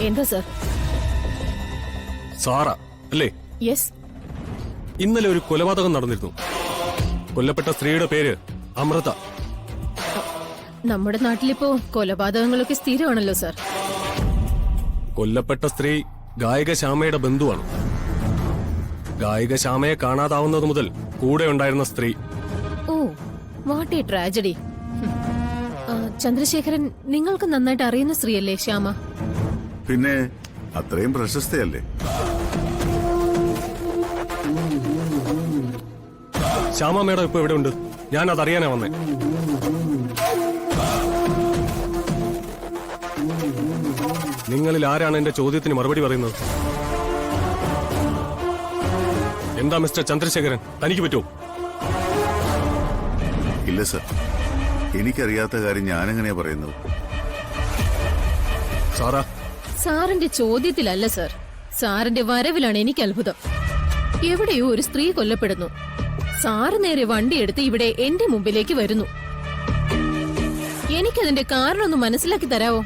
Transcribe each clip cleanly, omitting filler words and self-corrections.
എന്താ sir? Sara അല്ലേ? Yes. ഇന്നലെ ഒരു കൊലപാതകം നടന്നിരുന്നു. കൊല്ലപ്പെട്ട സ്ത്രീയുടെ പേര് അമൃത. നമ്മുടെ നാട്ടിലിപ്പോ കൊലപാതകങ്ങളൊക്കെ സ്ഥിരമാണല്ലോ സർ. കൊല്ലപ്പെട്ട സ്ത്രീ ഗായിക ശ്യാമയുടെ ബന്ധുവാണ്. ഗായിക ശ്യാമയെ കാണാതാവുന്നത് മുതൽ കൂടെ ഉണ്ടായിരുന്ന സ്ത്രീ. ഓ, വാട്ട് എ ട്രാജഡി. ചന്ദ്രശേഖരൻ, നിങ്ങൾക്ക് നന്നായിട്ട് അറിയുന്ന സ്ത്രീയല്ലേ ശ്യാമ? പിന്നെ അത്രയും പ്രശസ്തയല്ലേ? ശ്യാമ മേഡം ഇപ്പൊ എവിടെ ഉണ്ട്? ഞാൻ അതറിയാനാ വന്നേ. നിങ്ങളിൽ ആരാണ് എന്റെ ചോദ്യത്തിന് മറുപടി പറയുന്നത്? എന്താ മിസ്റ്റർ ചന്ദ്രശേഖരൻ, തനിക്ക് പറ്റുമോ? ഇല്ല സർ, എനിക്കറിയാത്ത കാര്യം ഞാനെങ്ങനെയാ പറയുന്നത്? സാറാ, സാറിന്റെ ചോദ്യത്തിലല്ല സർ, സാറിന്റെ വരവിലാണ് എനിക്ക് അത്ഭുതം. എവിടെയോ ഒരു സ്ത്രീ കൊല്ലപ്പെടുന്നു, സാറ് നേരെ വണ്ടിയെടുത്ത് ഇവിടെ എന്റെ മുമ്പിലേക്ക് വരുന്നു. എനിക്കതിന്റെ കാരണം ഒന്ന് മനസ്സിലാക്കി തരാവോ?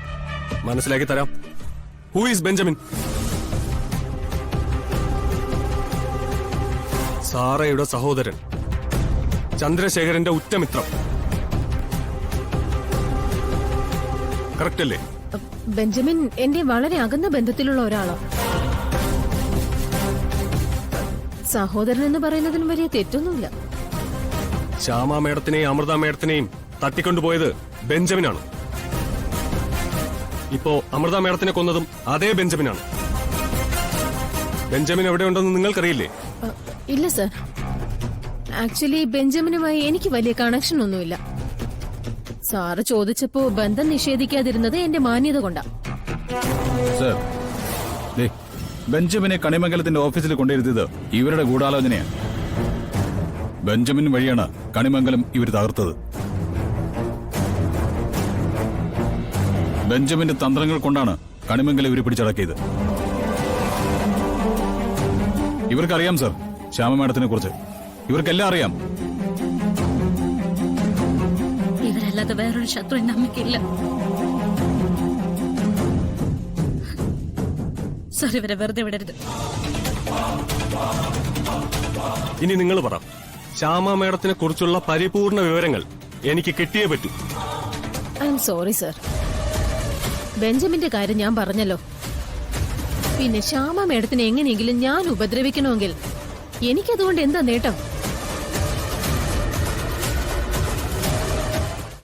മനസ്സിലാക്കി തരാം. Who is Benjamin? സാറയുടെ സഹോദരൻ, ചന്ദ്രശേഖരന്റെ ഉറ്റമിത്രം. കറക്റ്റ് അല്ലേ? ബെഞ്ചമിൻ എന്റെ വളരെ അകന്ന ബന്ധത്തിലുള്ള ഒരാളോ? സഹോദരൻ എന്ന് പറയുന്നതിനും വലിയ തെറ്റൊന്നുമില്ല. ശ്യാമ മേഡത്തിനെയും അമൃത മേഡത്തിനെയും തട്ടിക്കൊണ്ടുപോയത് ബെഞ്ചമിനാണ്. ഇപ്പോ അമൃത മേഡത്തിനെ കൊന്നതും അതേ ബെഞ്ചമിനാണ്. ബെഞ്ചമിൻ എവിടെയുണ്ടെന്ന് നിങ്ങൾക്കറിയില്ലേ? ഇല്ല സർ, ആക്ച്വലി ബെഞ്ചമിനുമായി എനിക്ക് വലിയ കണക്ഷൻ ഒന്നുമില്ല. സാറ് ചോദിച്ചപ്പോ ബന്ധം നിഷേധിക്കാതിരുന്നത് എന്റെ മാന്യത കൊണ്ടാ. സർ, ബെഞ്ചമിനെ കണിമംഗലത്തിന്റെ ഓഫീസിൽ കൊണ്ടിരുത്തിയത് ഇവരുടെ ഗൂഢാലോചനയാണ്. ബെഞ്ചമിൻ വഴിയാണ് കണിമംഗലം ഇവർ തകർത്തത്. ബെഞ്ചമിന്റെ തന്ത്രങ്ങൾ കൊണ്ടാണ് കണിമംഗലം ഇവർ പിടിച്ചടക്കിയത്. ഇവർക്കറിയാം സർ ശ്യാമ മാഡത്തിനെ കുറിച്ച്. ഇവർക്കെല്ലാം അറിയാം. ഇവരല്ലാതെ വേറൊരു ശത്രു നമുക്കില്ല സർ. ഇവരെ വെറുതെ വിടരുത്. ഇനി നിങ്ങൾ പറ, ശ്യാമ മേഡത്തിനെ കുറിച്ചുള്ള പരിപൂർണ വിവരങ്ങൾ എനിക്ക് കിട്ടിയേ പറ്റൂ. ഐ എം സോറി സർ, ബെഞ്ചമിന്റെ കാര്യം ഞാൻ പറഞ്ഞല്ലോ. പിന്നെ ശ്യാമ മേഡത്തിനെ എങ്ങനെയെങ്കിലും ഞാൻ ഉപദ്രവിക്കണമെങ്കിൽ എനിക്കതുകൊണ്ട് എന്താ നേട്ടം?